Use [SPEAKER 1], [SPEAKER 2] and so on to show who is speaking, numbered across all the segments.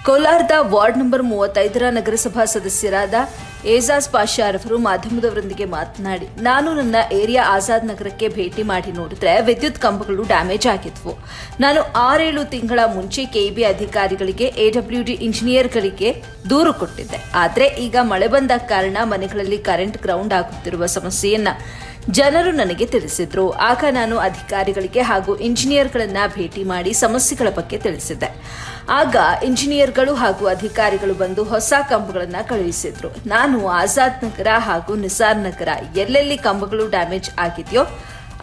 [SPEAKER 1] ಕೋಲಾರದ ward number 35ರ ನಗರಸಭಾ ಸದಸ್ಯರಾದ ಏಜಾಜ್ ಪಾಷಾರವರು ಮಾಧ್ಯಮದವರೊಂದಿಗೆ ಮಾತನಾಡಿ, ನಾನು ನನ್ನ ಏರಿಯಾ ಆಜಾದ್ ನಗರಕ್ಕೆ ಭೇಟಿ ಮಾಡಿ ನೋಡಿದ್ರೆ ವಿದ್ಯುತ್ ಕಂಬಗಳು ಡ್ಯಾಮೇಜ್ ಆಗಿದ್ವು. ನಾನು 6-7 ತಿಂಗಳ ಮುಂಚೆ ಕೆಇಬಿ ಅಧಿಕಾರಿಗಳಿಗೆ, ಎಡಬ್ಲ್ಯೂಡಿ ಇಂಜಿನಿಯರ್ಗಳಿಗೆ ದೂರು ಕೊಟ್ಟಿದ್ದೆ. ಆದರೆ ಈಗ ಮಳೆ ಬಂದ ಕಾರಣ ಮನೆಗಳಲ್ಲಿ ಕರೆಂಟ್ ಗ್ರೌಂಡ್ ಆಗುತ್ತಿರುವ ಸಮಸ್ಯೆಯನ್ನ ಜನರು ನನಗೆ ತಿಳಿಸಿದ್ರು. ಆಗ ನಾನು ಅಧಿಕಾರಿಗಳಿಗೆ ಹಾಗೂ ಇಂಜಿನಿಯರ್ಗಳನ್ನ ಭೇಟಿ ಮಾಡಿ ಸಮಸ್ಯೆಗಳ ಬಗ್ಗೆ ತಿಳಿಸಿದ್ದೆ. ಆಗ ಇಂಜಿನಿಯರ್ಗಳು ಹಾಗೂ ಅಧಿಕಾರಿಗಳು ಬಂದು ಹೊಸ ಕಂಬಗಳನ್ನ ಕಳುಹಿಸಿದ್ರು. ನಾನು ಆಜಾದ್ ನಗರ ಹಾಗೂ ನಿಸಾರ್ ನಗರ ಎಲ್ಲೆಲ್ಲಿ ಕಂಬಗಳು ಡ್ಯಾಮೇಜ್ ಆಗಿದೆಯೋ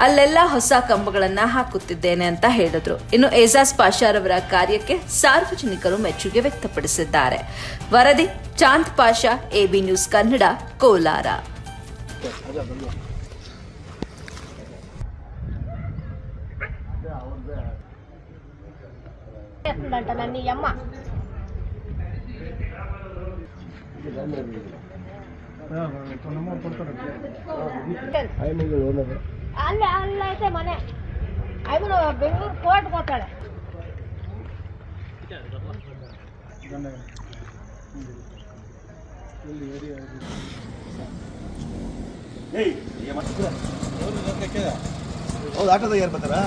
[SPEAKER 1] ಅಲ್ಲೆಲ್ಲ ಹೊಸ ಕಂಬಗಳನ್ನ ಹಾಕುತ್ತಿದ್ದೇನೆ ಅಂತ ಹೇಳಿದ್ರು. ಇನ್ನು ಏಜಾಜ್ ಪಾಷಾರವರ ಕಾರ್ಯಕ್ಕೆ ಸಾರ್ವಜನಿಕರು ಮೆಚ್ಚುಗೆ ವ್ಯಕ್ತಪಡಿಸಿದ್ದಾರೆ. ವರದಿ ಚಾಂದ್ ಪಾಷಾ, ಎಬಿ ನ್ಯೂಸ್ ಕನ್ನಡ, ಕೋಲಾರ.
[SPEAKER 2] నన్ను అమ్మ ಅಲ್ಲ ಅಲ್ಲ ಐತೆ ಮನೆ ಅವನು ಬೆಂಗಳೂರು ಕೋರ್ಟ್ ಕೊಟ್ಟಾಳೆ.
[SPEAKER 3] ಹೌದು, ಆಟೋದಾಗ ಯಾರು ಬರ್ತಾರಾ?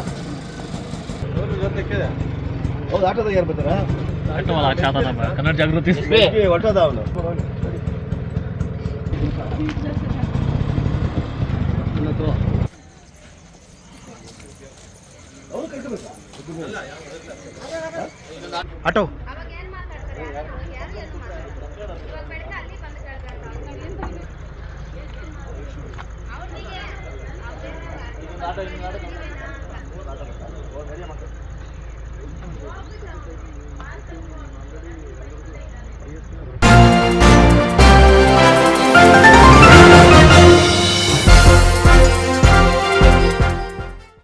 [SPEAKER 3] ಹೌದು, ಆಟೋದಾಗ ಯಾರು ಬರ್ತಾರಾ?
[SPEAKER 4] ಕನ್ನಡ ಜಾಗೃತಿ
[SPEAKER 3] ಹೊಟ್ಟದ ಅವನು
[SPEAKER 4] ಆಟೋ